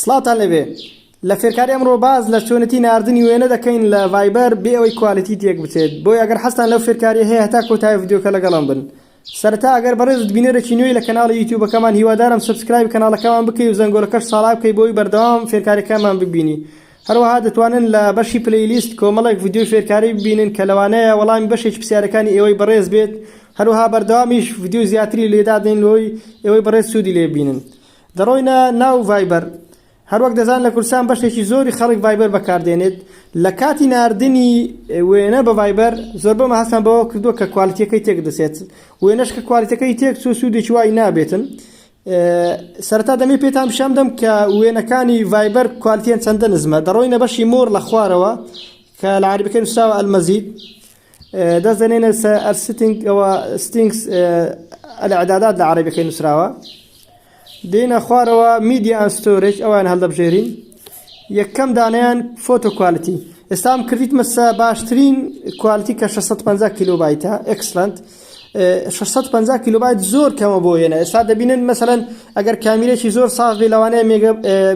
سڵاتان لەبێ لە فێرکاری ئەمڕۆ باز لە چۆنەتی ناردنی وێنە دەکەین لە ڤایبەر بێ ئەوەی کوالیتی تێک بچێت بۆی ئەگەر حەستان لەو فێرکاری هەیە هەتا کۆتایی ڤیدیۆکە لەگەڵم بن. سەرەتا ئەگەر بەڕێزت بینەرێکی نوێی لە کەناڵی یوتیوبەکەمان هیوادارم سبسکرایب کەناڵەکەمان بکەی و زەنگۆلەکەش ساڵا بکەی بۆی بەردەوام فێرکاریەکانمان ببینی. هەروەها دەتوانن لە بەشی پلەیلیست کۆمەڵێک ڤیدیۆ فێرکاری ببینن کە لەوانەیە وەڵامی بەشێکی پرسیارەکانی ئێوەی بەڕێز بێت. هەروەها بەردەوامیش ڤیدیۆ زیاتری لێدادەین لەوەی ئێوەی بەڕێز سوودی لێ ببینن. دەڕۆینە ناو ڤایبەر. هەروەک دەزان لە کوردستان بەشێکی زۆری خەڵک ڤایبەر بەکاردێنێت. لە کاتی ناردنی وێنە بە ڤایبەر زۆر بەمە هەستان بەوە کردووە کە کوالیتیەکەی تێک دەسێت. وێنەش کە کوالیتەکەی تێک چوو سوودێکی وای نابێتن. سەرەتا دەمێ پێتان پیشاندەم کە وێنەکانی ڤایبەر کوالیتیان چەندە نزمە. دەڕۆینە بەشی مۆر لە خوارەوە کە لە عەربیەکەی نووسراوە ئەلمەزید. دەست دەنێنە ستینگس الإعدادات لە عەربیەکەی نووسراوە. دێنە خوارەوە میدیا ئەند ستۆرێج ئەوان هەڵدەبژێرین. یەکەم دانەیان فۆتۆ کوالیتی. ئێستا ئەم کردیتمە باشترین کوالیتی کە 650 کیلۆبایتە ئەکسلەنت. 650 کیلۆبایت زۆر کەمە بۆ وێنە. ئێستا دەبینن مەسەلەن ئەگەر کامیرێکی زۆر ساغ بێ لەوانەیە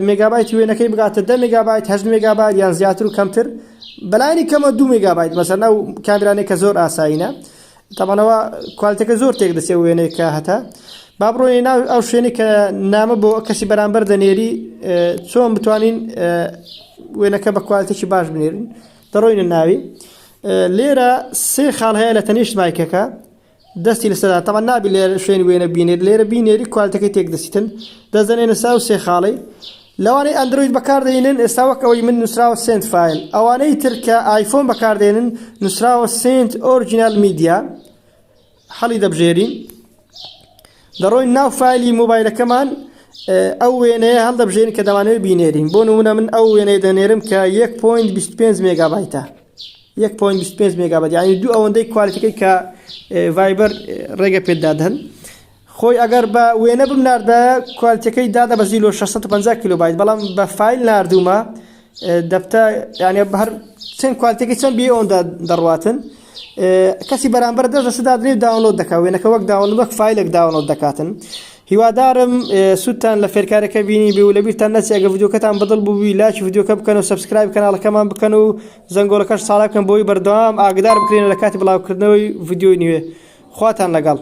مێگابایتی وێنەکەی بگاتە 10 مێگابایت 8 مێگابایت یان زیاتر و کەمتر. بەلایانی کەمە 2 مێگابایت مەسەلەن ئەو کامیرانێک کە زۆر ئاسایینە. تەمەنەوە کوالیتەکە زۆر تێک دەچێت وێنەیە کە هەتا. با بڕۆین ناو ئەو شوێنی کە نامە بۆ کەسی بەرامبەر دەنێری چۆن بتوانین وێنەکە بە کوالیتێکی باش بنێرین. دەڕۆینە ناوی. لێرە 3 خاڵ هەیە لە تەنیشت مایکەکە دەستی لەسەردا. تەمەن نابی لێرە شوێنی وێنە بینێت لێرە بینێری کوالیتەکەی تێک دەسیتن. دەست دەنێنە ساو 3 خاڵی. لەوانەی ئەندروید بەکاردێنن ئێستا وەک ئەوەی من نووسراوە سنت فایل. ئەوانەی تر کە ئایفۆن بەکاردێنن نووسراوە سنت ئۆریجینال میدیا. هەڵی دەبژێرین. دەڕۆین ناو فایلی مۆبایلەکەمان ئەو وێنەیە هەڵدەبژێرین کە دەوانێت بینێرین. بۆ نمونە من ئەو وێنەی دەنێرم کە 1.25 مێگابایتە. 1.25 مێگابایت یعنی دوو ئەوەندەی کوالیتەکەی کە ڤایبەر ڕێگە پێدادهن. خۆی ئەگەر بە وێنە بمناردایە کوالیتەکەی دادەبەزی لۆ 650 کیلۆبایت بەڵام بە فایل ناردوومە دەبتە یعنی هەر چەند کوالیتەکەی چەند بێ ئەوەندە دەڕواتن. کەسی بەرامبەر دەستدا درێت داونلۆد دەکات وێنەکە وەک داونلۆد وەک فایلێک داونلۆد دەکاتن. هیوادارم سوودتان لە فێرکارەکە بینی بێ و لەبیرتان نەچێت ئەگەر ڤیدیۆکەتان بەدڵ بووبی لایکی ڤیدیۆکە بکەن و سبسکرایب کەناڵەکەمان بکەن و زەنگۆڵەکەش ساڵا بکەن بۆی بەردەوام ئاگدار بکرێنە لە کاتی بڵاوکردنەوەی ڤیدیۆی نوێ. خواتان لەگەڵ.